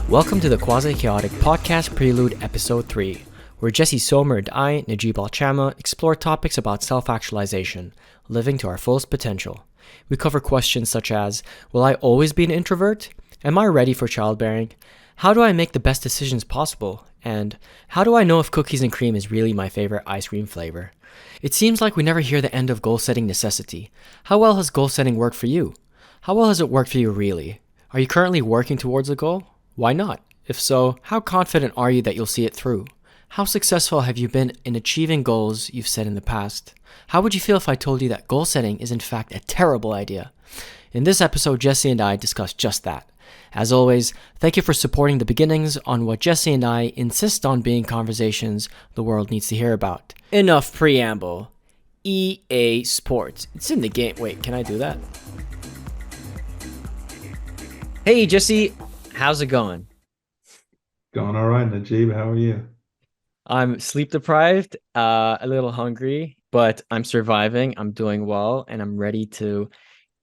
Welcome to the Quasi-Chaotic Podcast Prelude Episode 3, where Jesse Somer and I, Najib Al Chamaa, explore topics about self-actualization, living to our fullest potential. We cover questions such as, will I always be an introvert? Am I ready for childbearing? How do I make the best decisions possible? And how do I know if cookies and cream is really my favorite ice cream flavor? It seems like we never hear the end of goal-setting necessity. How well has goal-setting worked for you? How well has it worked for you really? Are you currently working towards a goal? Why not? If so, how confident are you that you'll see it through? How successful have you been in achieving goals you've set in the past? How would you feel if I told you that goal setting is in fact a terrible idea? In this episode, Jesse and I discuss just that. As always, thank you for supporting the beginnings on what Jesse and I insist on being conversations the world needs to hear about. Enough preamble. EA Sports. It's in the game. Wait, can I do that? Hey, Jesse. How's it going? Going all right, Najib. How are you? I'm sleep deprived, a little hungry, but I'm surviving. I'm doing well, and I'm ready to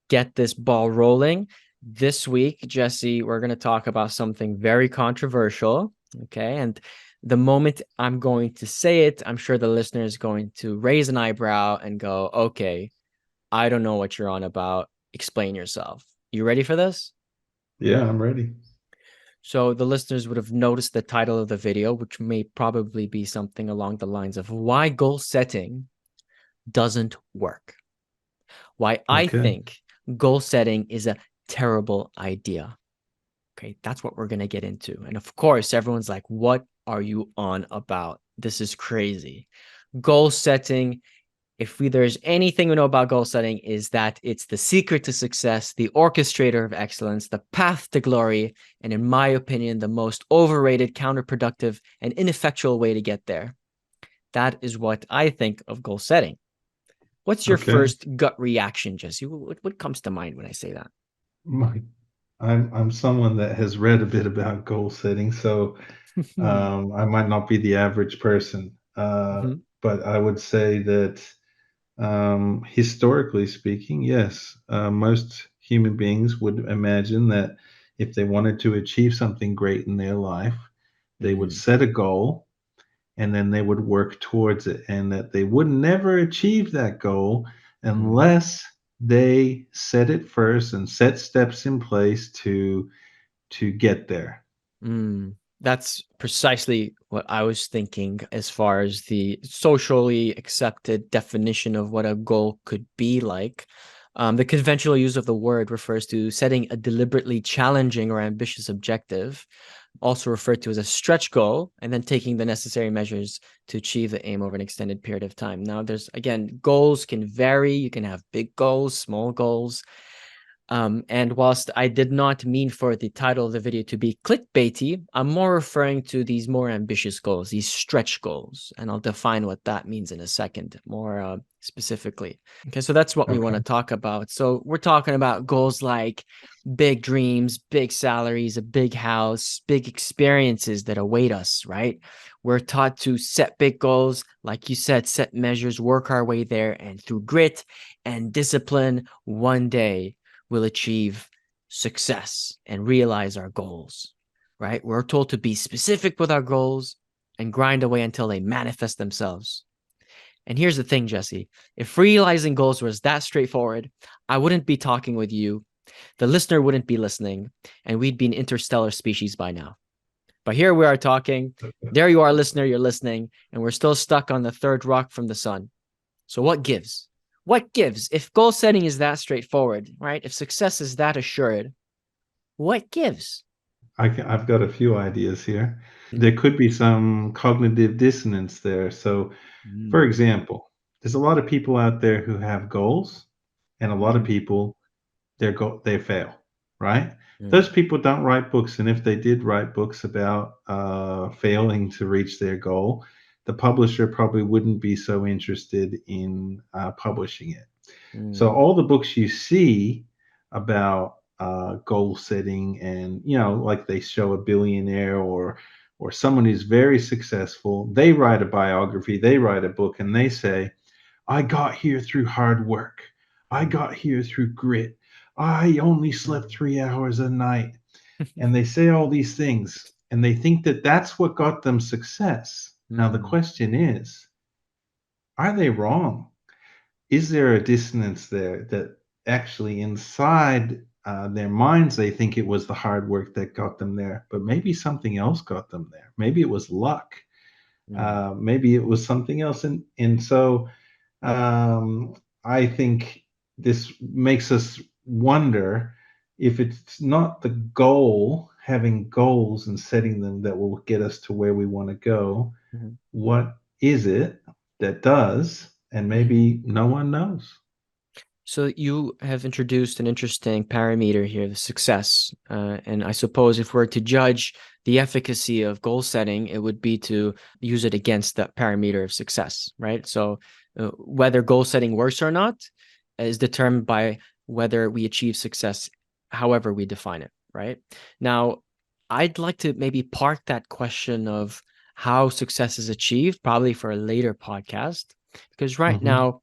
get this ball rolling. This week, Jesse, we're going to talk about something very controversial. Okay. And the moment I'm going to say it, I'm sure the listener is going to raise an eyebrow and go, okay, I don't know what you're on about. Explain yourself. You ready for this? Yeah, I'm ready. So the listeners would have noticed the title of the video, which may probably be something along the lines of why goal setting doesn't work. Why I think goal setting is a terrible idea. Okay, that's what we're going to get into. And of course, everyone's like, what are you on about? This is crazy. Goal setting, there's anything we know about goal setting, is that it's the secret to success, the orchestrator of excellence, the path to glory, and in my opinion, the most overrated, counterproductive, and ineffectual way to get there. That is what I think of goal setting. What's your first gut reaction, Jesse? What comes to mind when I say that? I'm someone that has read a bit about goal setting, so I might not be the average person, but I would say that historically speaking, yes, most human beings would imagine that if they wanted to achieve something great in their life, they would set a goal and then they would work towards it, and that they would never achieve that goal unless they set it first and set steps in place to get there. That's precisely what I was thinking as far as the socially accepted definition of what a goal could be like. The conventional use of the word refers to setting a deliberately challenging or ambitious objective, also referred to as a stretch goal, and then taking the necessary measures to achieve the aim over an extended period of time. Now, goals can vary. You can have big goals, small goals. And whilst I did not mean for the title of the video to be clickbaity, I'm more referring to these more ambitious goals, these stretch goals. And I'll define what that means in a second, more specifically. Okay, so that's what we want to talk about. So we're talking about goals like big dreams, big salaries, a big house, big experiences that await us, right? We're taught to set big goals, like you said, set measures, work our way there, and through grit and discipline, one day we'll achieve success and realize our goals, right? We're told to be specific with our goals and grind away until they manifest themselves. And here's the thing, Jesse, if realizing goals was that straightforward, I wouldn't be talking with you, the listener wouldn't be listening, and we'd be an interstellar species by now. But here we are talking, there you are, listener, you're listening, and we're still stuck on the third rock from the sun. So what gives? What gives? If goal setting is that straightforward, right? If success is that assured, what gives? I've got a few ideas here. There could be some cognitive dissonance there. So, for example, there's a lot of people out there who have goals, and a lot of people they fail, right? Those people don't write books, and if they did write books about failing to reach their goal, the publisher probably wouldn't be so interested in publishing it. So Mm, all the books you see about goal setting, and like they show a billionaire or someone who's very successful, they write a biography, they write a book, and they say, I got here through hard work. I mm, got here through grit. I only slept mm, 3 hours a night. And they say all these things, and they think that that's what got them success. Now, the mm, question is, are they wrong? Is there a dissonance there that actually inside their minds they think it was the hard work that got them there, but maybe something else got them there? Maybe it was luck. mm, Maybe it was something else. And so um, I think this makes us wonder if it's not the goal, having goals and setting them that will get us to where we want to go. mhm, What is it that does? And mm. maybe no one knows. So you have introduced an interesting parameter here, the success. And I suppose if we're to judge the efficacy of goal setting, it would be to use it against that parameter of success, right? So whether goal setting works or not is determined by whether we achieve success, however we define it, right? Now, I'd like to maybe park that question of how success is achieved, probably for a later podcast, because right Hmm. now,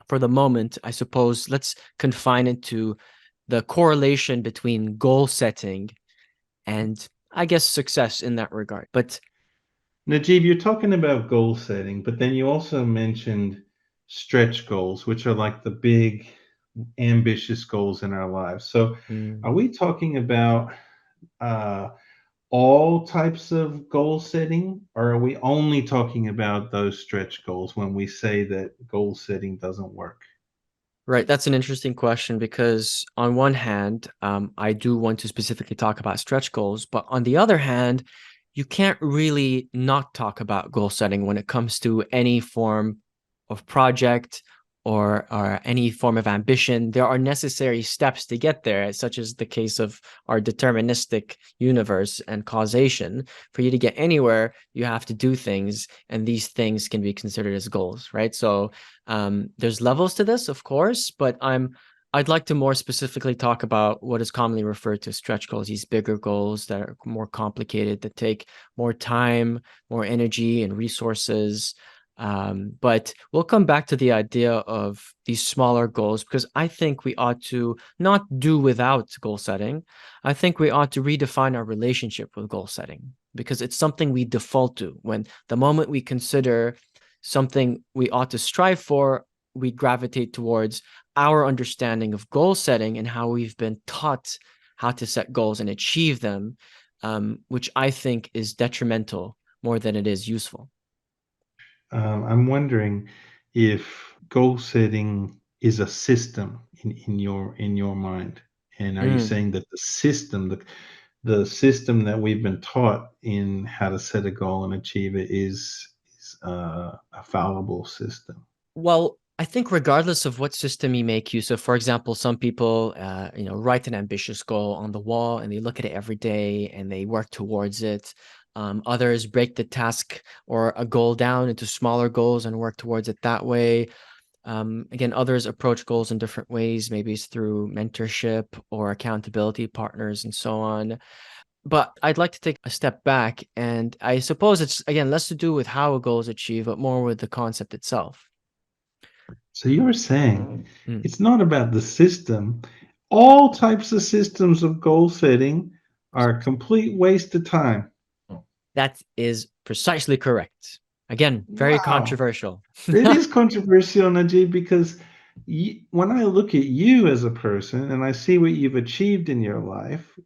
for the moment, I suppose let's confine it to the correlation between goal setting and I guess success in that regard. But Najib, you're talking about goal setting, but then you also mentioned stretch goals, which are like the big, ambitious goals in our lives. So, mm, are we talking about uh, all types of goal setting, or are we only talking about those stretch goals when we say that goal setting doesn't work? right, that's an interesting question because on one hand, I do want to specifically talk about stretch goals, but on the other hand, you can't really not talk about goal setting when it comes to any form of project or any form of ambition. There are necessary steps to get there, such as the case of our deterministic universe and causation. For you to get anywhere, you have to do things, and these things can be considered as goals, right? So there's levels to this, of course, but I'd like to more specifically talk about what is commonly referred to as stretch goals, these bigger goals that are more complicated, that take more time, more energy, and resources. But we'll come back to the idea of these smaller goals because I think we ought to not do without goal setting. I think we ought to redefine our relationship with goal setting because it's something we default to. When the moment we consider something we ought to strive for, we gravitate towards our understanding of goal setting and how we've been taught how to set goals and achieve them, which I think is detrimental more than it is useful. I'm wondering if goal setting is a system in your mind, and are you Mm. saying that the system that we've been taught in how to set a goal and achieve it is a fallible system? Well, I think regardless of what system you make use of, for example, some people, write an ambitious goal on the wall and they look at it every day and they work towards it. Others break the task or a goal down into smaller goals and work towards it that way. Again, others approach goals in different ways. Maybe it's through mentorship or accountability partners and so on. But I'd like to take a step back, and I suppose it's again less to do with how a goal is achieved, but more with the concept itself. So you're saying Mm. it's not about the system. All types of systems of goal setting are a complete waste of time. That is precisely correct. Again, very Wow. controversial. It is controversial, Najib, because when I look at you as a person and I see what you've achieved in your life,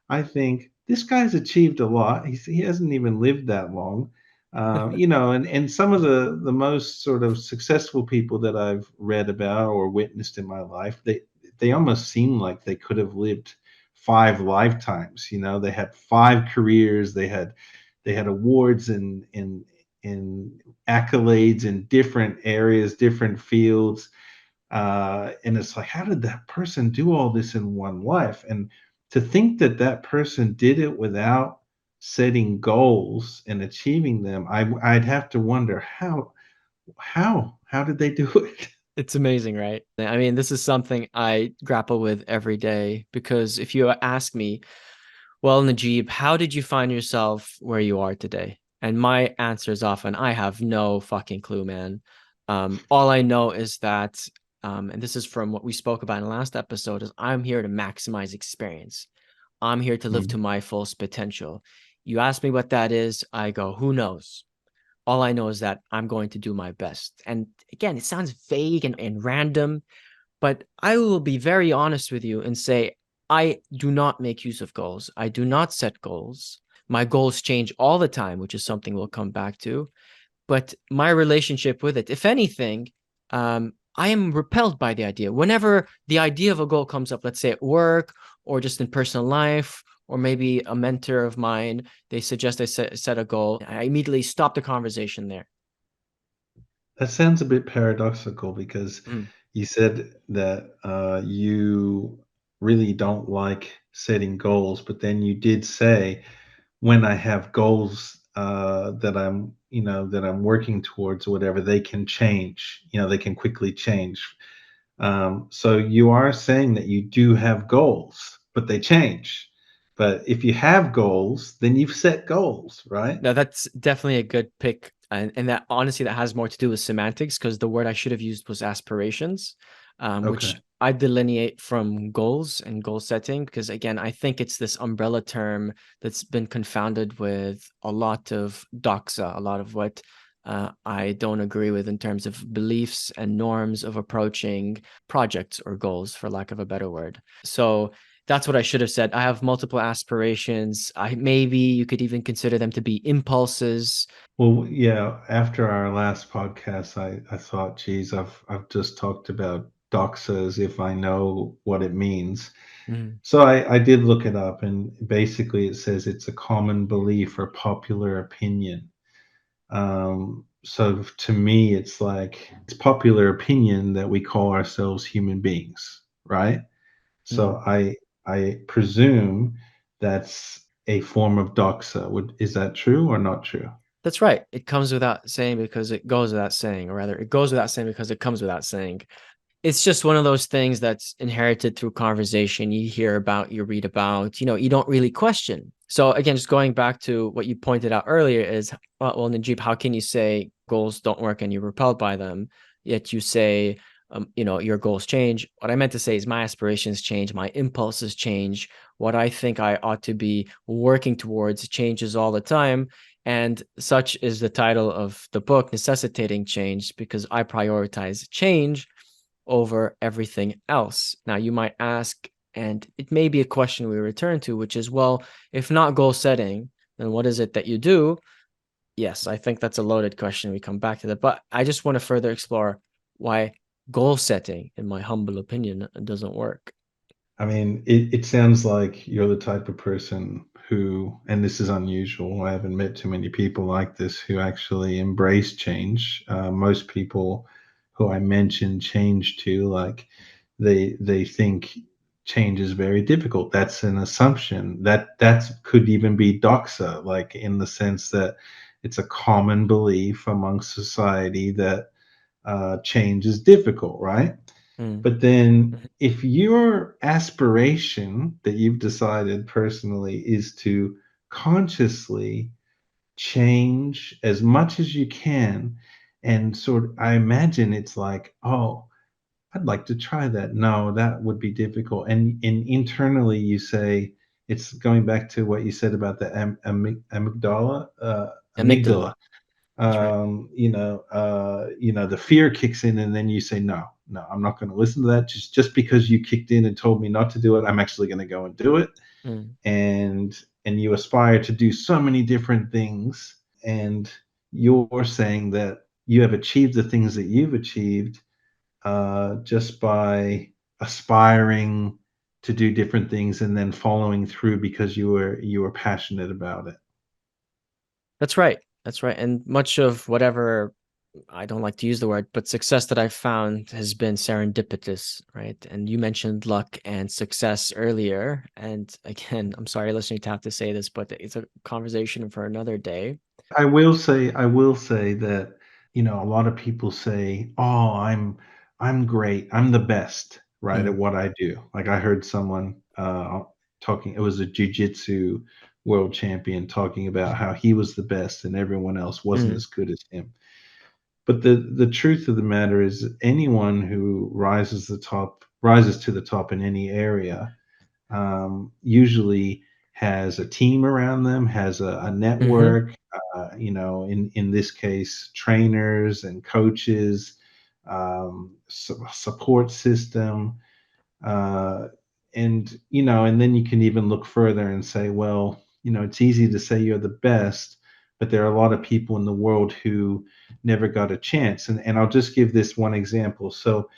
I think this guy's achieved a lot. He hasn't even lived that long. And some of the most sort of successful people that I've read about or witnessed in my life, they almost seem like they could have lived 5 lifetimes. They had 5 careers. They had awards in accolades in different areas, different fields. And it's like, how did that person do all this in one life? And to think that that person did it without setting goals and achieving them, I'd have to wonder how did they do it? It's amazing, right? I mean, this is something I grapple with every day because if you ask me, well, Najib, how did you find yourself where you are today? And my answer is often, I have no fucking clue, man. All I know is that, and this is from what we spoke about in the last episode, is I'm here to maximize experience. I'm here to live to Mm. my fullest potential. You ask me what that is, I go, who knows? All I know is that I'm going to do my best. And again, it sounds vague and random, but I will be very honest with you and say, I do not make use of goals. I do not set goals. My goals change all the time, which is something we'll come back to. But my relationship with it, if anything, I am repelled by the idea. Whenever the idea of a goal comes up, let's say at work or just in personal life, or maybe a mentor of mine, they suggest I set a goal. I immediately stop the conversation there. That sounds a bit paradoxical because Mm. you said that you really don't like setting goals, but then you did say when I have goals that I'm working towards or whatever, they can change. They can quickly change. So you are saying that you do have goals, but they change. But if you have goals, then you've set goals, right? No, that's definitely a good pick. And that honestly, that has more to do with semantics because the word I should have used was aspirations, which Okay. I delineate from goals and goal setting. Because again, I think it's this umbrella term that's been confounded with a lot of doxa, a lot of what I don't agree with in terms of beliefs and norms of approaching projects or goals, for lack of a better word. So that's what I should have said. I have multiple aspirations. I maybe you could even consider them to be impulses. Well, yeah, after our last podcast, I thought, geez, I've just talked about doxa as if I know what it means. Mm. So I did look it up, and basically it says it's a common belief or popular opinion. So to me, it's like it's popular opinion that we call ourselves human beings, right? Mm. So I presume that's a form of doxa. Is that true or not true? That's right. It comes without saying because it goes without saying, or rather, it goes without saying because it comes without saying. It's just one of those things that's inherited through conversation. You hear about, you read about, you don't really question. So again, just going back to what you pointed out earlier is, well, Najib, how can you say goals don't work and you're repelled by them, yet you say, your goals change? What I meant to say is my aspirations change, my impulses change, what I think I ought to be working towards changes all the time. And such is the title of the book, Necessitating Change, because I prioritize change over everything else. Now, you might ask, and it may be a question we return to, which is, well, if not goal setting, then what is it that you do? Yes, I think that's a loaded question. We come back to that. But I just want to further explore why goal setting, in my humble opinion, doesn't work. I mean, it sounds like you're the type of person who, and this is unusual, I haven't met too many people like this who actually embrace change. Most people who I mention change to, like they think change is very difficult. That's an assumption. That could even be doxa, like in the sense that it's a common belief among society that change is difficult, right? Mm. But then if your aspiration that you've decided personally is to consciously change as much as you can, and sort of, I imagine it's like, oh, I'd like to try that. No, that would be difficult. And internally you say, it's going back to what you said about the amygdala, Amygdala. amygdala. That's right. The fear kicks in, and then you say, no, no, I'm not going to listen to that. Just because you kicked in and told me not to do it, I'm actually going to go and do it. Mm. And you aspire to do so many different things, and you're saying that you have achieved the things that you've achieved just by aspiring to do different things and then following through because you were passionate about it. That's right. That's right. And much of whatever I don't like to use the word, but success that I've found has been serendipitous, right? And you mentioned luck and success earlier. And again, I'm sorry, listening to have to say this, but it's a conversation for another day. I will say that, a lot of people say, "Oh, I'm great. I'm the best, right, at Mm, what I do." Like I heard someone talking, it was a jujitsu world champion talking about how he was the best and everyone else wasn't mm, as good as him. But the truth of the matter is anyone who rises to the top in any area usually has a team around them, has a mm-hmm, network, in this case, trainers and coaches, support system, uh, and then you can even look further and say, well, it's easy to say you're the best, but there are a lot of people in the world who never got a chance. And I'll just give this one example. So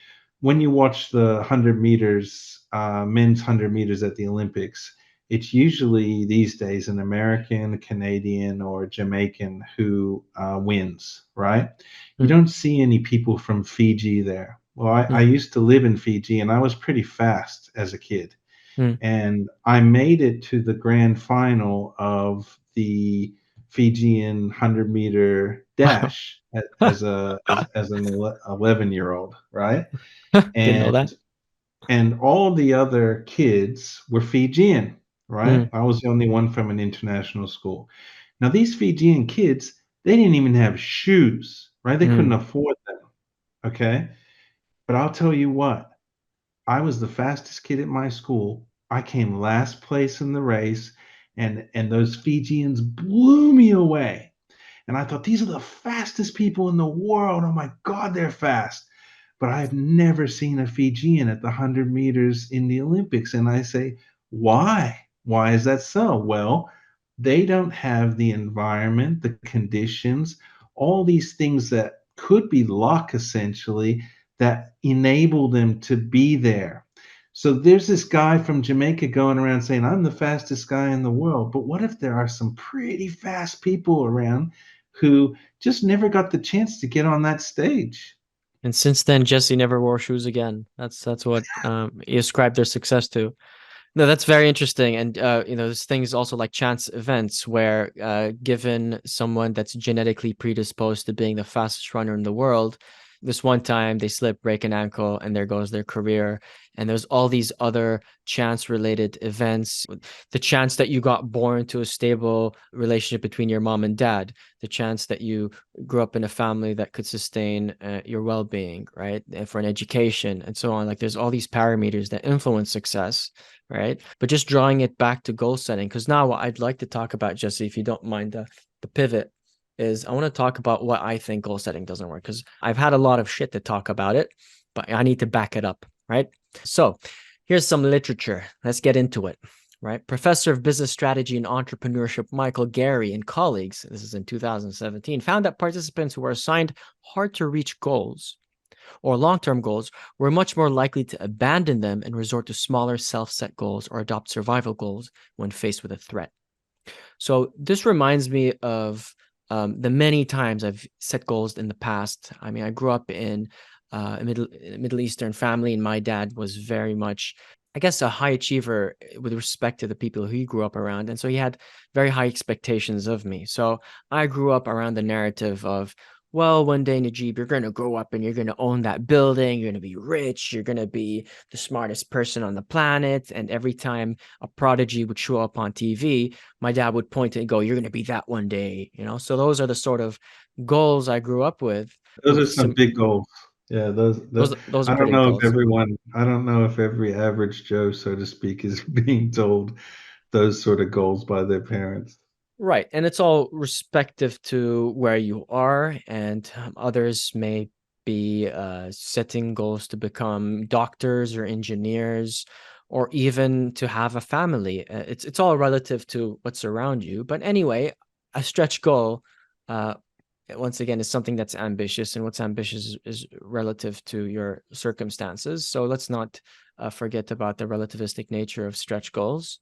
when you watch the 100 meters, men's 100 meters at the Olympics, it's usually these days an American, Canadian, or Jamaican who wins, right? You mm, don't see any people from Fiji there. Well, I mm, used to live in Fiji and I was pretty fast as a kid. mm. And I made it to the grand final of the Fijian 100-meter Wow. dash as an 11-year-old, right? Didn't know And that. and all the other kids were Fijian, right? Mm, I was the only one from an international school. Now these Fijian kids, they didn't even have shoes, right? They couldn't mm. afford them, okay? But I'll tell you what, I was the fastest kid at my school. I came last place in the race, and those Fijians blew me away. And I thought, these are the fastest people in the world. Oh my God, they're fast. But I've never seen a Fijian at the 100 meters in the Olympics. And I say, why? Why is that so? Well, they don't have the environment, the conditions, all these things that could be luck essentially that enable them to be there. So there's this guy from Jamaica going around saying, I'm the fastest guy in the world. But what if there are some pretty fast people around who just never got the chance to get on that stage? And since then, Jesse never wore shoes again. That's what he ascribed their success to. No, that's very interesting. And there's things also like chance events where given someone that's genetically predisposed to being the fastest runner in the world, this one time they slip, break an ankle, and there goes their career. And there's all these other chance related events. The chance that you got born to a stable relationship between your mom and dad, the chance that you grew up in a family that could sustain your well-being, right? And for an education and so on. Like there's all these parameters that influence success, right? But just drawing it back to goal setting, because now what I'd like to talk about, Jesse, if you don't mind, the pivot is I want to talk about what I think goal setting doesn't work, because I've had a lot of shit to talk about it, but I need to back it up, right? So here's some literature. Let's get into it. Right. Professor of Business Strategy and Entrepreneurship Michael Gary and colleagues, this is in 2017, found that participants who were assigned hard to reach goals or long-term goals were much more likely to abandon them and resort to smaller self-set goals or adopt survival goals when faced with a threat. So this reminds me of the many times I've set goals in the past. I mean, I grew up in a Middle Eastern family, and my dad was very much, I guess, a high achiever with respect to the people who he grew up around, and so he had very high expectations of me. So I grew up around the narrative of, well, one day, Najib, you're going to grow up and you're going to own that building. You're going to be rich. You're going to be the smartest person on the planet. And every time a prodigy would show up on TV, my dad would point and go, "You're going to be that one day." So those are the sort of goals I grew up Those are with some some big goals. Yeah, those are I don't pretty know if goals. every average Joe, so to speak, is being told those sort of goals by their parents. Right. And it's all respective to where you are, and others may be setting goals to become doctors or engineers or even to have a family. It's all relative to what's around you. But anyway, a stretch goal, uh, once again, is something that's ambitious, and what's ambitious is relative to your circumstances. So let's not forget about the relativistic nature of stretch goals.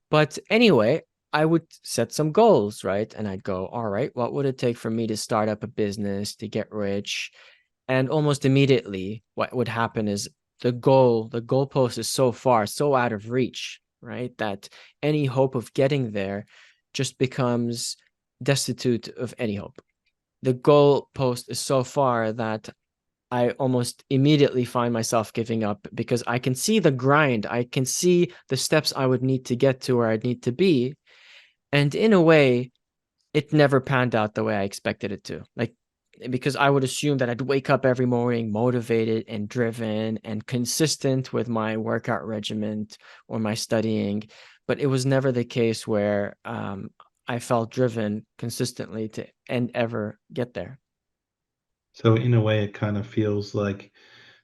But anyway, I would set some goals, right? And I'd go, all right, what would it take for me to start up a business, to get rich? And almost immediately, what would happen is the goalpost is so far, so out of reach, right? That any hope of getting there just becomes destitute of any hope. The goalpost is so far that I almost immediately find myself giving up because I can see the grind. I can see the steps I would need to get to where I'd need to be. And in a way, it never panned out the way I expected it to. Like, because I would assume that I'd wake up every morning motivated and driven and consistent with my workout regimen or my studying. But it was never the case where I felt driven consistently to and ever get there. So in a way, it kind of feels like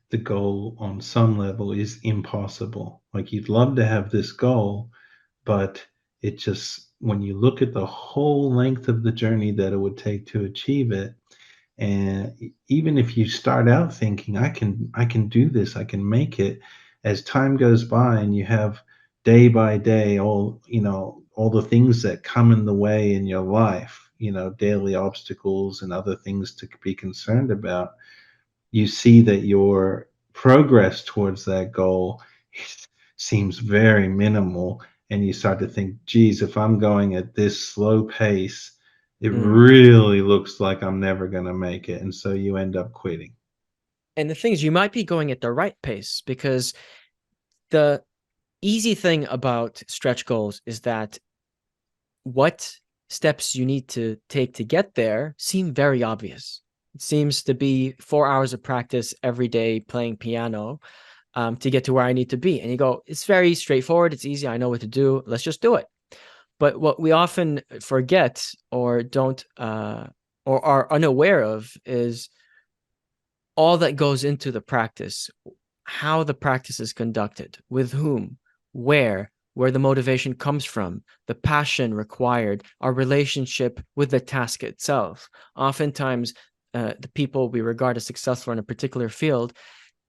the goal on some level is impossible. Like you'd love to have this goal, but it just, when you look at the whole length of the journey that it would take to achieve it, and even if you start out thinking I can do this, I can make it, as time goes by and you have day by day all the things that come in the way in your life, daily obstacles and other things to be concerned about, you see that your progress towards that goal seems very minimal, and you start to think, geez, if I'm going at this slow pace, it Mm. really looks like I'm never going to make it, and so you end up quitting. And the thing is, you might be going at the right pace because the easy thing about stretch goals is that what steps you need to take to get there seem very obvious. It seems to be 4 hours of practice every day playing piano to get to where I need to be. And you go, it's very straightforward. It's easy. I know what to do. Let's just do it. But what we often forget or don't or are unaware of is all that goes into the practice, how the practice is conducted, with whom, where the motivation comes from, the passion required, our relationship with the task itself. Oftentimes, the people we regard as successful in a particular field,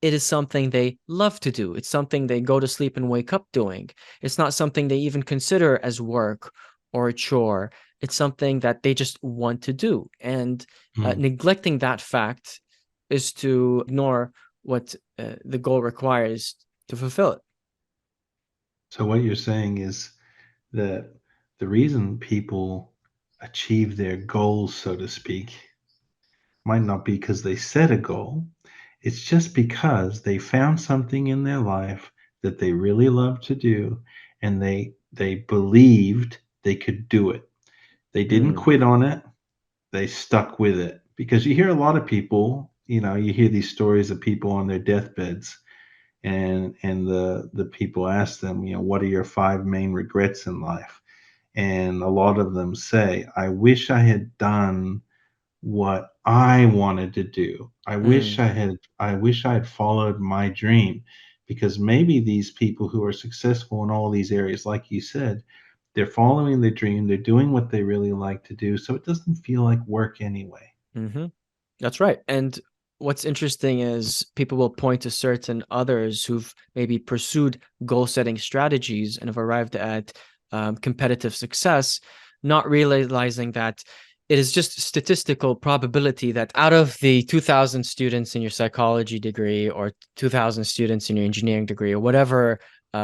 it is something they love to do. It's something they go to sleep and wake up doing. It's not something they even consider as work or a chore. It's something that they just want to do. And Mm. neglecting that fact is to ignore what the goal requires to fulfill it. So what you're saying is that the reason people achieve their goals, so to speak, might not be because they set a goal. It's just because they found something in their life that they really love to do, and they believed they could do it. They didn't Mm, quit on it. They stuck with it. Because you hear a lot of people, you hear these stories of people on their deathbeds, and the people ask them, what are your five main regrets in life? And a lot of them say, I wish I had done what I wanted to do. mm. I wish I had followed my dream, because maybe these people who are successful in all these areas, like you said, they're following their dream, they're doing what they really like to do, so it doesn't feel like work anyway. Hmm. That's right. And what's interesting is people will point to certain others who've maybe pursued goal setting strategies and have arrived at competitive success, not realizing that it is just statistical probability that out of the 2,000 students in your psychology degree or 2,000 students in your engineering degree or whatever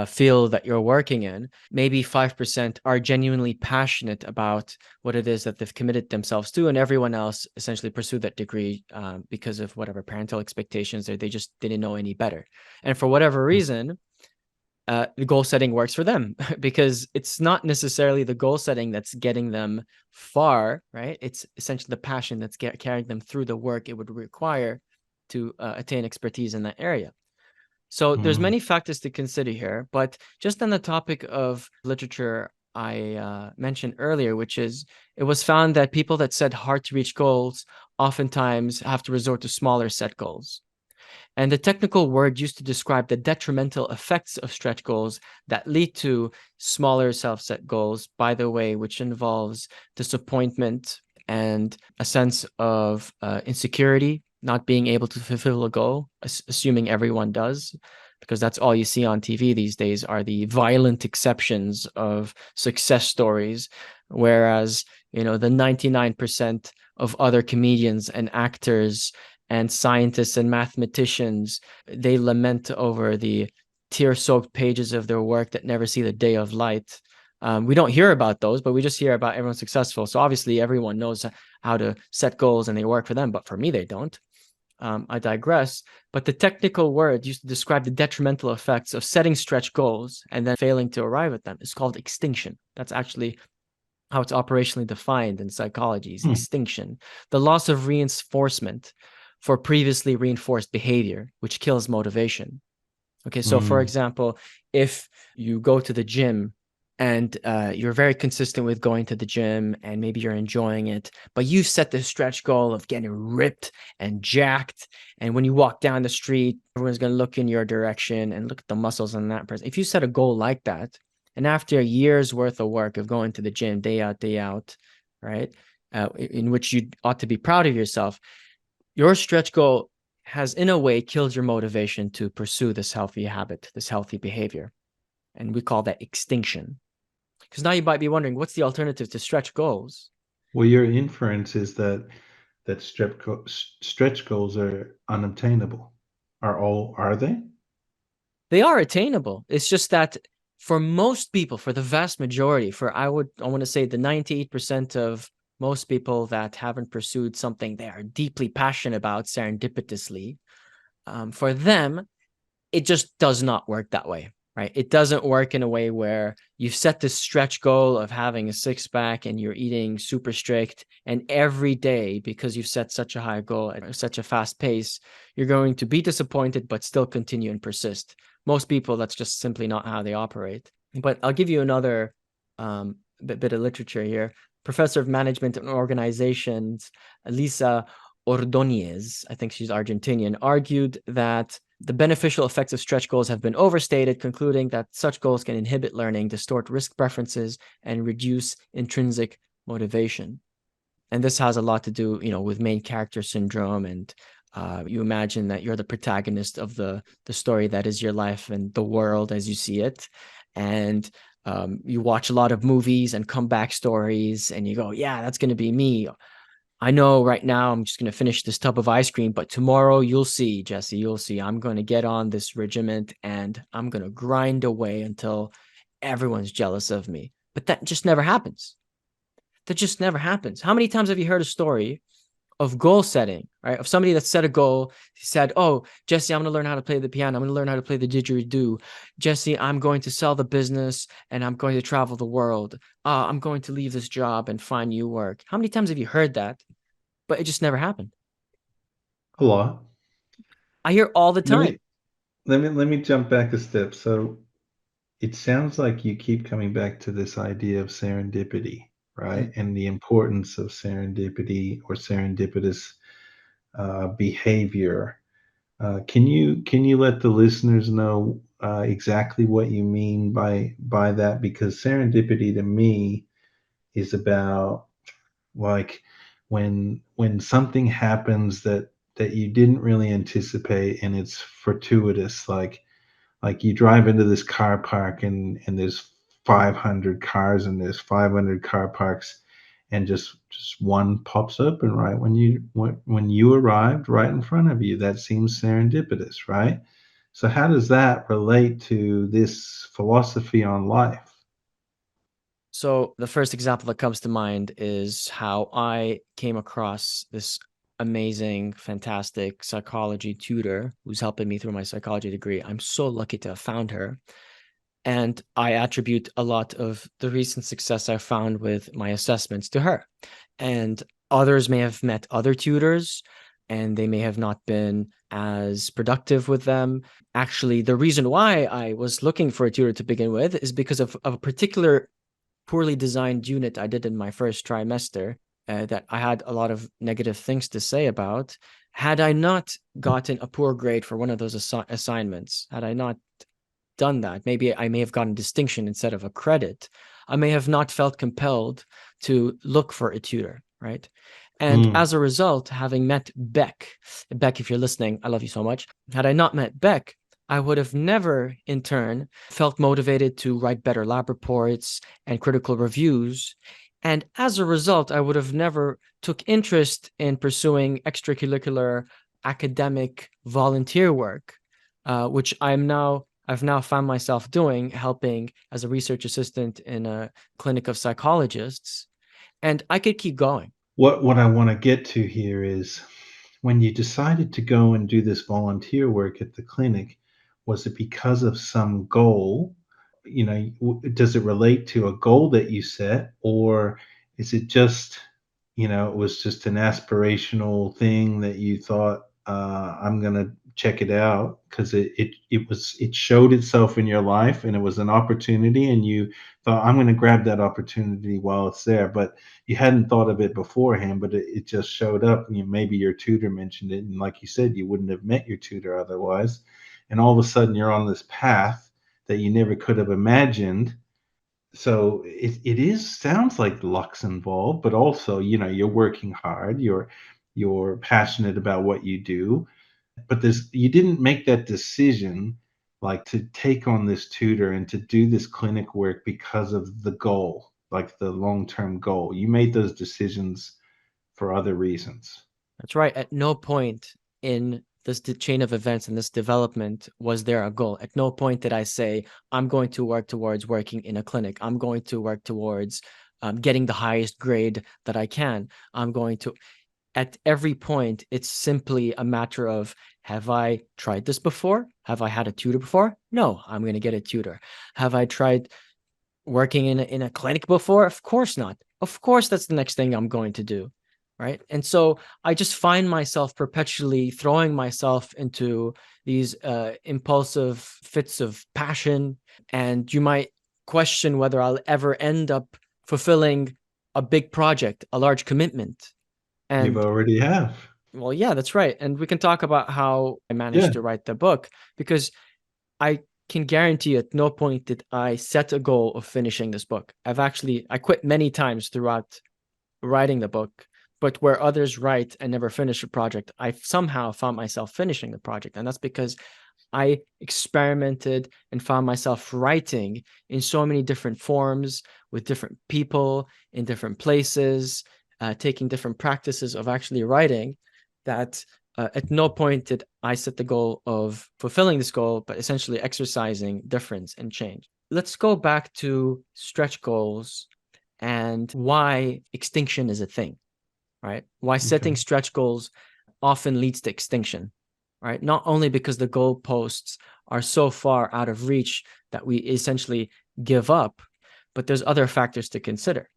field that you're working in, maybe 5% are genuinely passionate about what it is that they've committed themselves to, and everyone else essentially pursued that degree because of whatever parental expectations, or they just didn't know any better. And for whatever Mm. reason, the goal setting works for them because it's not necessarily the goal setting that's getting them far, right? It's essentially the passion that's carrying them through the work it would require to attain expertise in that area. So there's Mm. many factors to consider here, but just on the topic of literature I mentioned earlier, which is it was found that people that set hard to reach goals oftentimes have to resort to smaller set goals. And the technical word used to describe the detrimental effects of stretch goals that lead to smaller self-set goals, by the way, which involves disappointment and a sense of insecurity, not being able to fulfill a goal, assuming everyone does. because that's all you see on TV these days are the violent exceptions of success stories, whereas the 99% of other comedians and actors and scientists and mathematicians, they lament over the tear-soaked pages of their work that never see the day of light. We don't hear about those, but we just hear about everyone successful. So obviously everyone knows how to set goals and they work for them, but for me, they don't. I digress. But the technical word used to describe the detrimental effects of setting stretch goals and then failing to arrive at them is called extinction. That's actually how it's operationally defined in psychology, is extinction. The loss of reinforcement for previously reinforced behavior, which kills motivation. Okay, so for example, if you go to the gym and you're very consistent with going to the gym and maybe you're enjoying it, but you set the stretch goal of getting ripped and jacked. And when you walk down the street, everyone's going to look in your direction and look at the muscles on that person. If you set a goal like that, and after a year's worth of work of going to the gym day out, right, in which you ought to be proud of yourself, your stretch goal has in a way killed your motivation to pursue this healthy habit, this healthy behavior. And we call that extinction. Because now you might be wondering, what's the alternative to stretch goals? Well, your inference is that stretch goals are unobtainable. Are they? They are attainable. It's just that for most people, for the vast majority, I want to say the 98% of most people that haven't pursued something they are deeply passionate about serendipitously, for them, it just does not work that way, right? It doesn't work in a way where you've set this stretch goal of having a six pack and you're eating super strict. And every day, because you've set such a high goal at such a fast pace, you're going to be disappointed, but still continue and persist. Most people, that's just simply not how they operate. But I'll give you another bit of literature here. Professor of Management and Organizations, Lisa Ordonez, I think she's Argentinian, argued that the beneficial effects of stretch goals have been overstated, concluding that such goals can inhibit learning, distort risk preferences, and reduce intrinsic motivation. And this has a lot to do, with main character syndrome. And you imagine that you're the protagonist of the story that is your life and the world as you see it. And you watch a lot of movies and comeback stories, and you go, yeah, that's going to be me. I know right now I'm just going to finish this tub of ice cream, but tomorrow you'll see, Jesse, you'll see. I'm going to get on this regiment and I'm going to grind away until everyone's jealous of me. But that just never happens. That just never happens. How many times have you heard a story of goal setting, right? Of somebody that set a goal, he said, oh, Jesse, I'm going to learn how to play the piano. I'm going to learn how to play the didgeridoo. Jesse, I'm going to sell the business and I'm going to travel the world. I'm going to leave this job and find new work. How many times have you heard that? But it just never happened. A lot. I hear all the Let time. me let me jump back a step. So it sounds like you keep coming back to this idea of serendipity, right? And the importance of serendipity or serendipitous behavior. Can you let the listeners know exactly what you mean by that? Because serendipity to me is about like when something happens that you didn't really anticipate and it's fortuitous, like you drive into this car park and there's 500 cars and there's 500 car parks and just one pops open right when you arrived right in front of you. That seems serendipitous, right? So how does that relate to this philosophy on life? So the first example that comes to mind is how I came across this amazing, fantastic psychology tutor who's helping me through my psychology degree. I'm so lucky to have found her. And I attribute a lot of the recent success I found with my assessments to her. And others may have met other tutors and they may have not been as productive with them. Actually, the reason why I was looking for a tutor to begin with is because of a particular poorly designed unit I did in my first trimester that I had a lot of negative things to say about. Had I not gotten a poor grade for one of those assignments, had I not done that, maybe I may have gotten distinction instead of a credit. I may have not felt compelled to look for a tutor, right? And as a result, having met Beck, if you're listening, I love you so much. Had I not met Beck, I would have never, in turn, felt motivated to write better lab reports and critical reviews. And as a result, I would have never took interest in pursuing extracurricular academic volunteer work, which I've now found myself doing, helping as a research assistant in a clinic of psychologists. And I could keep going. What I want to get to here is when you decided to go and do this volunteer work at the clinic, was it because of some goal? Does it relate to a goal that you set, or is it just, it was just an aspirational thing that you thought, I'm going to check it out because it showed itself in your life and it was an opportunity and you thought, I'm going to grab that opportunity while it's there, but you hadn't thought of it beforehand, but it just showed up, and maybe your tutor mentioned it, and like you said, you wouldn't have met your tutor otherwise, and all of a sudden you're on this path that you never could have imagined. So it is sounds like luck's involved, but also, you're working hard, you're passionate about what you do, but this you didn't make that decision like to take on this tutor and to do this clinic work because of the goal, like the long-term goal. You made those decisions for other reasons. That's right. At no point in this chain of events and this development was there a goal. At no point did I say, I'm going to work towards working in a clinic. I'm going to work towards getting the highest grade that I can. I'm going to, at every point, it's simply a matter of, have I tried this before? Have I had a tutor before? No, I'm going to get a tutor. Have I tried working in a clinic before? Of course not. Of course, that's the next thing I'm going to do. Right. And so I just find myself perpetually throwing myself into these impulsive fits of passion. And you might question whether I'll ever end up fulfilling a big project, a large commitment. You've And already have. well, yeah, that's right. And we can talk about how I Yeah. managed to write the book, because I can guarantee at no point did I set a goal of finishing this book. I quit many times throughout writing the book, but where others write and never finish a project, I somehow found myself finishing the project. And that's because I experimented and found myself writing in so many different forms with different people in different places, taking different practices of actually writing, that at no point did I set the goal of fulfilling this goal, but essentially exercising difference and change. Let's go back to stretch goals and why extinction is a thing, right? Why setting Okay. stretch goals often leads to extinction, right? Not only because the goalposts are so far out of reach that we essentially give up, but there's other factors to consider.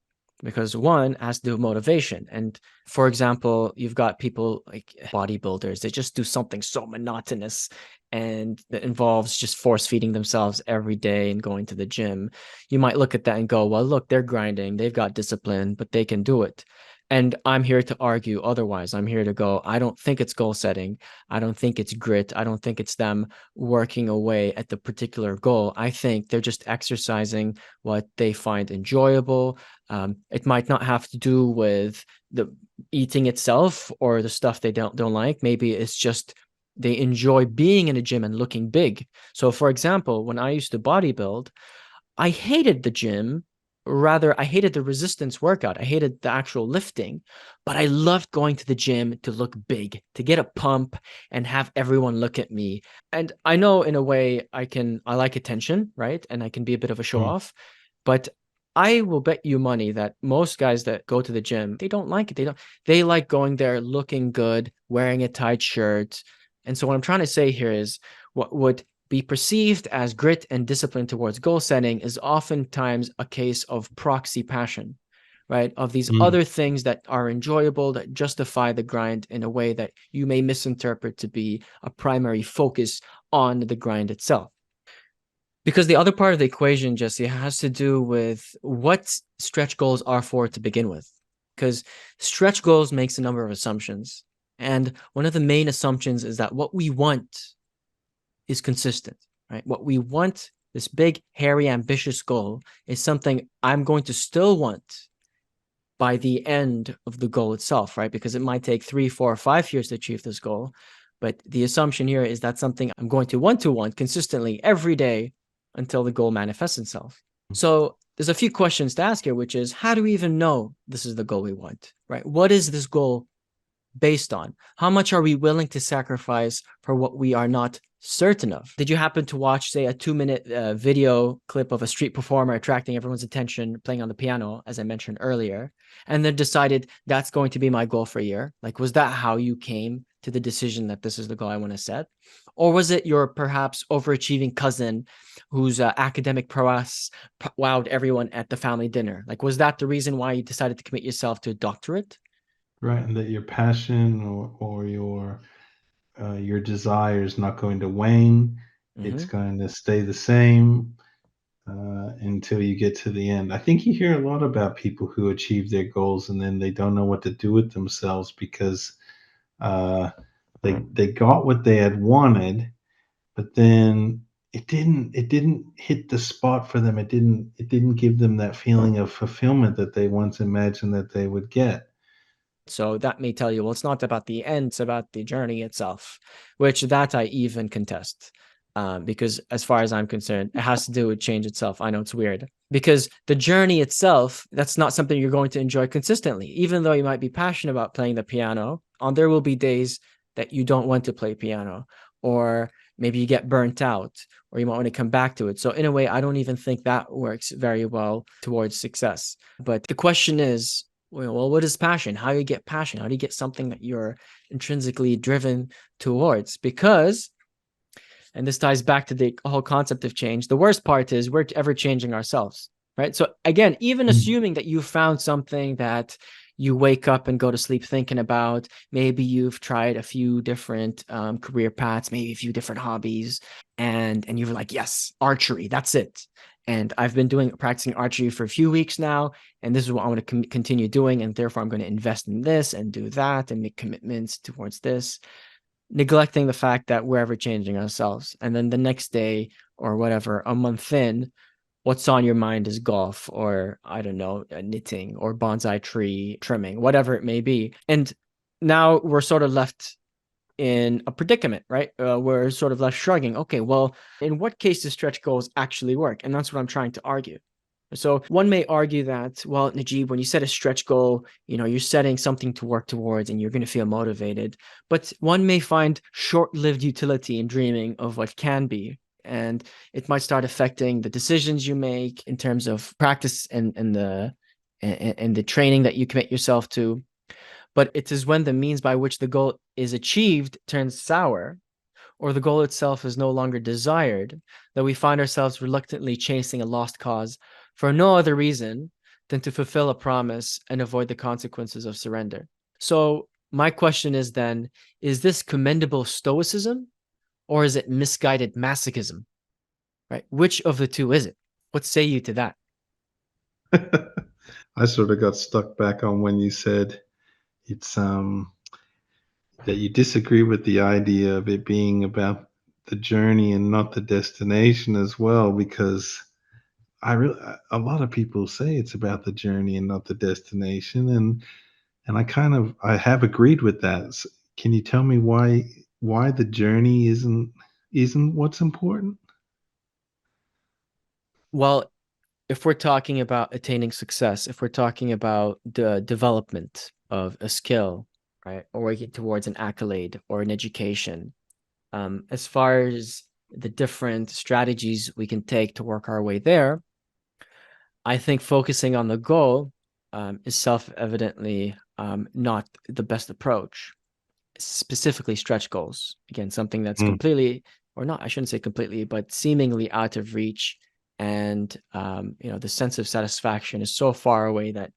Because one has to do with motivation. And for example, you've got people like bodybuilders, they just do something so monotonous and that involves just force feeding themselves every day and going to the gym. You might look at that and go, well, look, they're grinding, they've got discipline, but they can do it. And I'm here to argue otherwise. I'm here to go, I don't think it's goal setting. I don't think it's grit. I don't think it's them working away at the particular goal. I think they're just exercising what they find enjoyable. It might not have to do with the eating itself or the stuff they don't like. Maybe it's just they enjoy being in a gym and looking big. So, for example, when I used to bodybuild, I hated the gym. Rather, I hated the resistance workout. I hated the actual lifting, but I loved going to the gym to look big, to get a pump and have everyone look at me. And I know in a way I like attention, right? And I can be a bit of a show Mm. off, but I will bet you money that most guys that go to the gym, they don't like it. They like going there looking good, wearing a tight shirt. And so what I'm trying to say here is what would be perceived as grit and discipline towards goal setting is oftentimes a case of proxy passion, right? Of these Mm. other things that are enjoyable, that justify the grind in a way that you may misinterpret to be a primary focus on the grind itself. Because the other part of the equation, Jesse, has to do with what stretch goals are for to begin with. Because stretch goals makes a number of assumptions. And one of the main assumptions is that what we want is consistent, right? What we want, this big, hairy, ambitious goal, is something I'm going to still want by the end of the goal itself, right? Because it might take 3, 4, 5 years to achieve this goal. But the assumption here is that something I'm going to want consistently every day until the goal manifests itself. So there's a few questions to ask here, which is, how do we even know this is the goal we want, right? What is this goal based on? How much are we willing to sacrifice for what we are not certain of? Did you happen to watch, say, a 2-minute video clip of a street performer attracting everyone's attention, playing on the piano, as I mentioned earlier, and then decided that's going to be my goal for a year? Like, was that how you came to the decision that this is the goal I want to set? Or was it your perhaps overachieving cousin whose academic prowess wowed everyone at the family dinner? Like, was that the reason why you decided to commit yourself to a doctorate? Right, and that your passion or your desire is not going to wane. It's Mm-hmm. going to stay the same until you get to the end. I think you hear a lot about people who achieve their goals and then they don't know what to do with themselves because uh, they got what they had wanted, but then it didn't hit the spot for them. It didn't give them that feeling of fulfillment that they once imagined that they would get. So that may tell you, well, it's not about the end, it's about the journey itself, which that I even contest. Because as far as I'm concerned, it has to do with change itself. I know it's weird because the journey itself, that's not something you're going to enjoy consistently. Even though you might be passionate about playing the piano, there will be days that you don't want to play piano, or maybe you get burnt out, or you might want to come back to it. So in a way, I don't even think that works very well towards success. But the question is, well, what is passion? How do you get passion? How do you get something that you're intrinsically driven towards? Because, and this ties back to the whole concept of change, the worst part is we're ever changing ourselves, right? So again, even Mm. assuming that you found something that you wake up and go to sleep thinking about, maybe you've tried a few different career paths, maybe a few different hobbies, and you're like, yes, archery, that's it. And I've been practicing archery for a few weeks now, and this is what I want to continue doing, and therefore I'm going to invest in this and do that and make commitments towards this, neglecting the fact that we're ever changing ourselves. And then the next day or whatever, a month in, what's on your mind is golf, or I don't know, knitting or bonsai tree trimming, whatever it may be. And now we're sort of left in a predicament, right? We're sort of left shrugging. Okay, well, in what case do stretch goals actually work? And that's what I'm trying to argue. So one may argue that, well, Najib, when you set a stretch goal, you're setting something to work towards and you're going to feel motivated. But one may find short-lived utility in dreaming of what can be. And it might start affecting the decisions you make in terms of practice and the training that you commit yourself to. But it is when the means by which the goal is achieved turns sour, or the goal itself is no longer desired, that we find ourselves reluctantly chasing a lost cause for no other reason than to fulfill a promise and avoid the consequences of surrender. So, my question is then, is this commendable stoicism or is it misguided masochism? Right? Which of the two is it? What say you to that? I sort of got stuck back on when you said it's that you disagree with the idea of it being about the journey and not the destination as well, because a lot of people say it's about the journey and not the destination, and I have agreed with that. Can you tell me why the journey isn't what's important? Well, if we're talking about attaining success, if we're talking about the development of a skill, right, or working towards an accolade or an education, as far as the different strategies we can take to work our way there, I think focusing on the goal is self-evidently not the best approach. Specifically, stretch goals. Again, something that's Mm. completely, or not, I shouldn't say completely, but seemingly out of reach. And, the sense of satisfaction is so far away that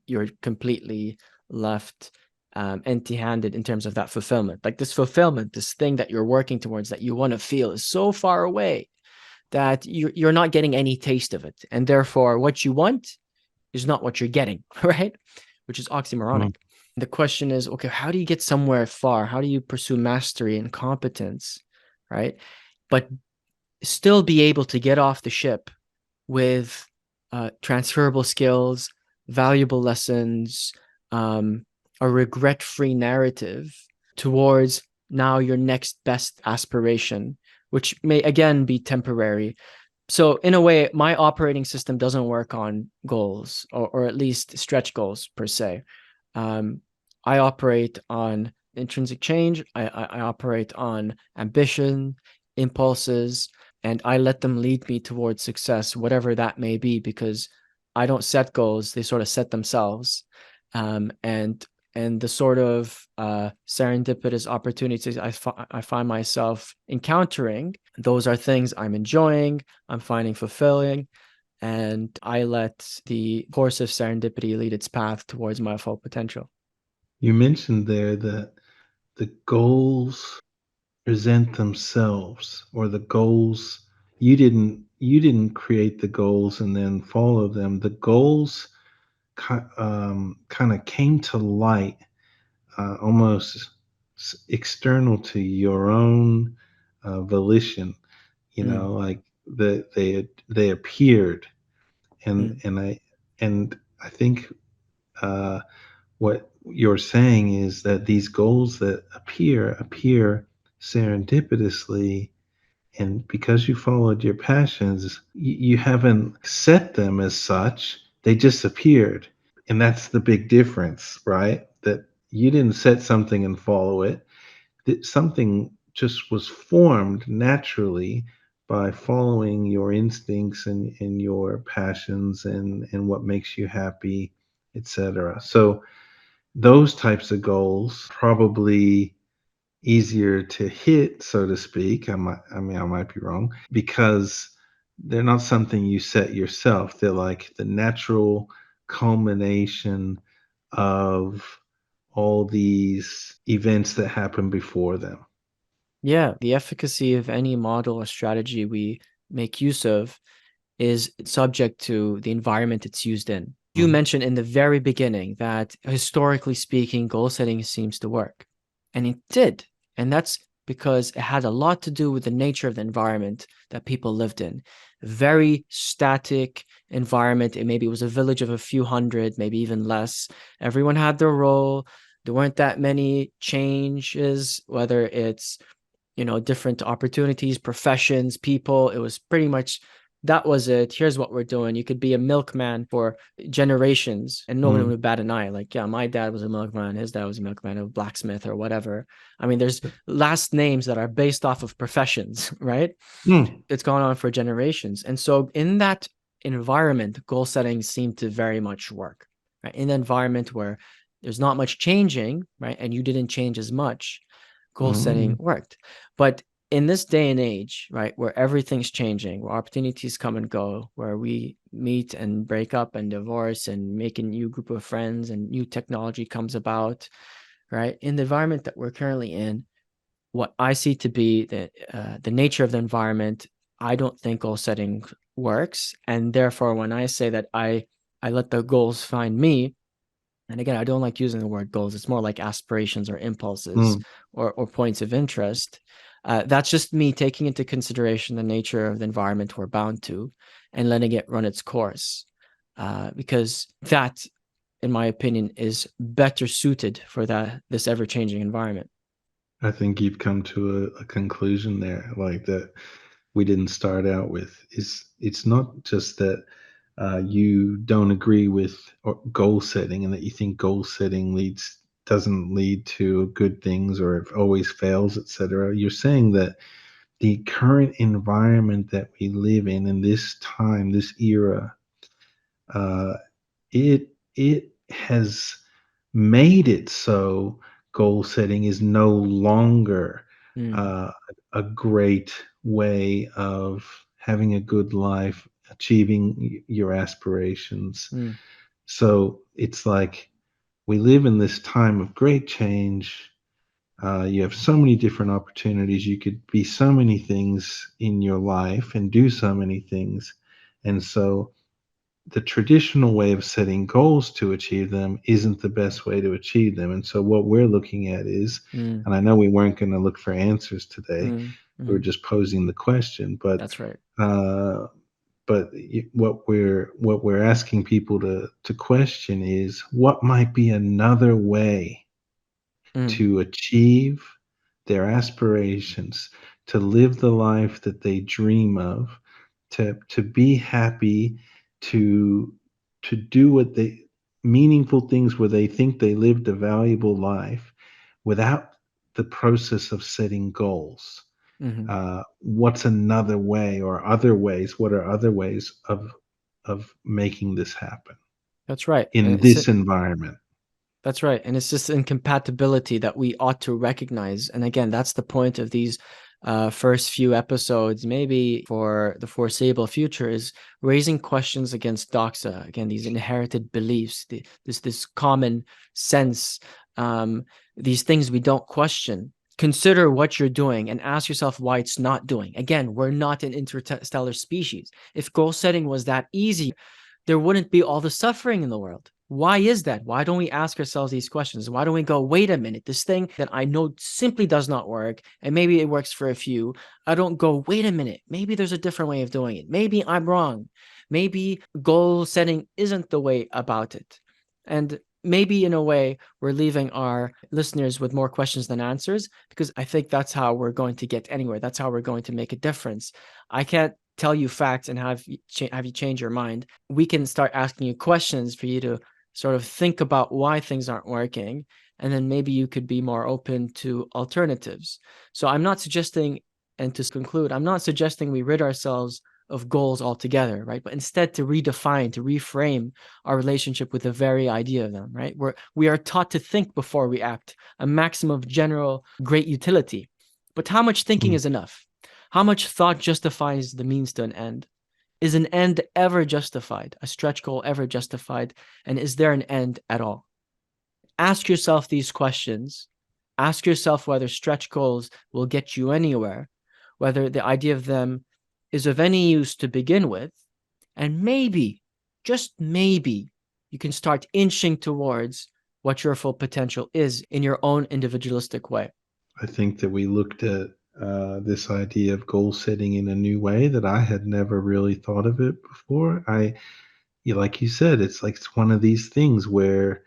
you're completely left empty-handed in terms of that fulfillment. Like this fulfillment, this thing that you're working towards that you want to feel is so far away that you're not getting any taste of it. And therefore, what you want is not what you're getting, right? Which is oxymoronic. Mm. The question is, okay, how do you get somewhere far? How do you pursue mastery and competence, right? But still be able to get off the ship with transferable skills, valuable lessons, a regret-free narrative towards now your next best aspiration, which may again be temporary. So in a way, my operating system doesn't work on goals, or at least stretch goals per se. um, I operate on intrinsic change. I operate on ambition, impulses, and I let them lead me towards success, whatever that may be, because I don't set goals; they sort of set themselves. And the sort of serendipitous opportunities I find myself encountering, those are things I'm enjoying, I'm finding fulfilling, and I let the course of serendipity lead its path towards my full potential. You mentioned there that the goals present themselves, or the goals, you didn't create the goals and then follow them. The goals kind of came to light, almost external to your own volition. Mm, Like they appeared, and mm, and I and I think uh, what you're saying is that these goals that appear serendipitously, and because you followed your passions, you haven't set them as such, they just appeared. And that's the big difference, right? That you didn't set something and follow it, that something just was formed naturally by following your instincts and your passions and what makes you happy, etc. So those types of goals probably easier to hit, so to speak. I might be wrong, because they're not something you set yourself. They're like the natural culmination of all these events that happen before them. yeah, the efficacy of any model or strategy we make use of is subject to the environment it's used in. You Mm, mentioned in the very beginning that historically speaking, goal setting seems to work. And it did. And that's because it had a lot to do with the nature of the environment that people lived in. Very static environment. Maybe it was a village of a few hundred, maybe even less. Everyone had their role. There weren't that many changes, whether it's different opportunities, professions, people. It was pretty much that was it. Here's what we're doing. You could be a milkman for generations and no one mm, would bat an eye. Like, yeah, my dad was a milkman, his dad was a milkman, a blacksmith or whatever. I mean, there's last names that are based off of professions, right? mm, It's gone on for generations. And so in that environment, goal setting seemed to very much work. Right? In an environment where there's not much changing, right? And you didn't change as much, goal setting mm. worked. But in this day and age, right, where everything's changing, where opportunities come and go, where we meet and break up and divorce and make a new group of friends and new technology comes about, right? In the environment that we're currently in, what I see to be the nature of the environment, I don't think goal setting works. And therefore, when I say that I let the goals find me, and again, I don't like using the word goals. It's more like aspirations or impulses Mm. or points of interest. That's just me taking into consideration the nature of the environment we're bound to and letting it run its course. Because that, in my opinion, is better suited for this ever changing environment. I think you've come to a conclusion there, like that we didn't start out with. It's not just that you don't agree with goal setting, and that you think goal setting leads doesn't lead to good things, or it always fails, etc. You're saying that the current environment that we live in this time, this era, uh, it has made it so goal setting is no longer Mm, uh, a great way of having a good life, achieving your aspirations. mm, So it's like we live in this time of great change. You have so many different opportunities. You could be so many things in your life and do so many things. And so the traditional way of setting goals to achieve them isn't the best way to achieve them. And so what we're looking at is, mm, and I know we weren't going to look for answers today. mm, We were mm. just posing the question, That's right. uh, but what we're asking people to question is, what might be another way Mm, to achieve their aspirations, to live the life that they dream of, to be happy, to do what they meaningful things where they think they lived a valuable life without the process of setting goals. Hmm. What's another way or other ways? What are other ways of making this happen That's right. in And it's this environment? That's right. And it's this incompatibility that we ought to recognize. And again, that's the point of these first few episodes, maybe for the foreseeable future, is raising questions against doxa. Again, these inherited beliefs, this common sense, these things we don't question. Consider what you're doing and ask yourself why it's not doing. Again, we're not an interstellar species. If goal setting was that easy, there wouldn't be all the suffering in the world. Why is that? Why don't we ask ourselves these questions? Why don't we go, wait a minute, this thing that I know simply does not work, and maybe it works for a few, I don't go, wait a minute, maybe there's a different way of doing it. Maybe I'm wrong. Maybe goal setting isn't the way about it. And maybe in a way, we're leaving our listeners with more questions than answers, because I think that's how we're going to get anywhere. That's how we're going to make a difference. I can't tell you facts and have you change your mind. We can start asking you questions for you to sort of think about why things aren't working, and then maybe you could be more open to alternatives. So I'm not suggesting, and to conclude, I'm not suggesting we rid ourselves of goals altogether, right? But instead to redefine, to reframe our relationship with the very idea of them, right? We are taught to think before we act, a maxim of general great utility. But how much thinking Mm. is enough? How much thought justifies the means to an end? Is an end ever justified? A stretch goal ever justified? And is there an end at all? Ask yourself these questions. Ask yourself whether stretch goals will get you anywhere, whether the idea of them is of any use to begin with, and maybe, just maybe, you can start inching towards what your full potential is in your own individualistic way. I think that we looked at this idea of goal setting in a new way that I had never really thought of it before. Like you said, it's one of these things where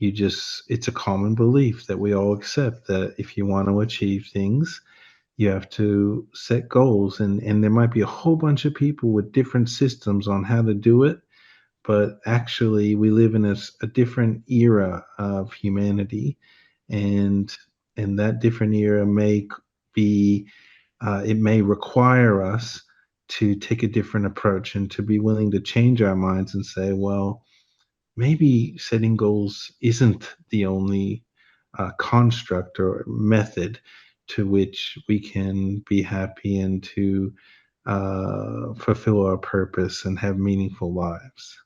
it's a common belief that we all accept that if you want to achieve things, you have to set goals, and there might be a whole bunch of people with different systems on how to do it, but actually we live in a different era of humanity, and that different era may be it may require us to take a different approach and to be willing to change our minds and say, well, maybe setting goals isn't the only construct or method to which we can be happy and to fulfill our purpose and have meaningful lives.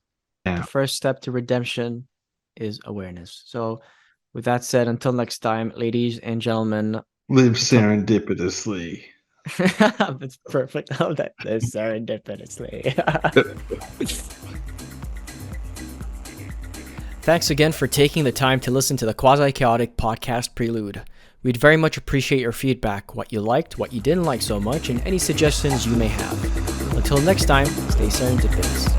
The Now, first step to redemption is awareness. So, with that said, until next time, ladies and gentlemen, live until serendipitously. that's perfect. Oh, that is serendipitously. Thanks again for taking the time to listen to the Quasi-Chaotic podcast prelude. We'd very much appreciate your feedback, what you liked, what you didn't like so much, and any suggestions you may have. Until next time, stay serendipitous.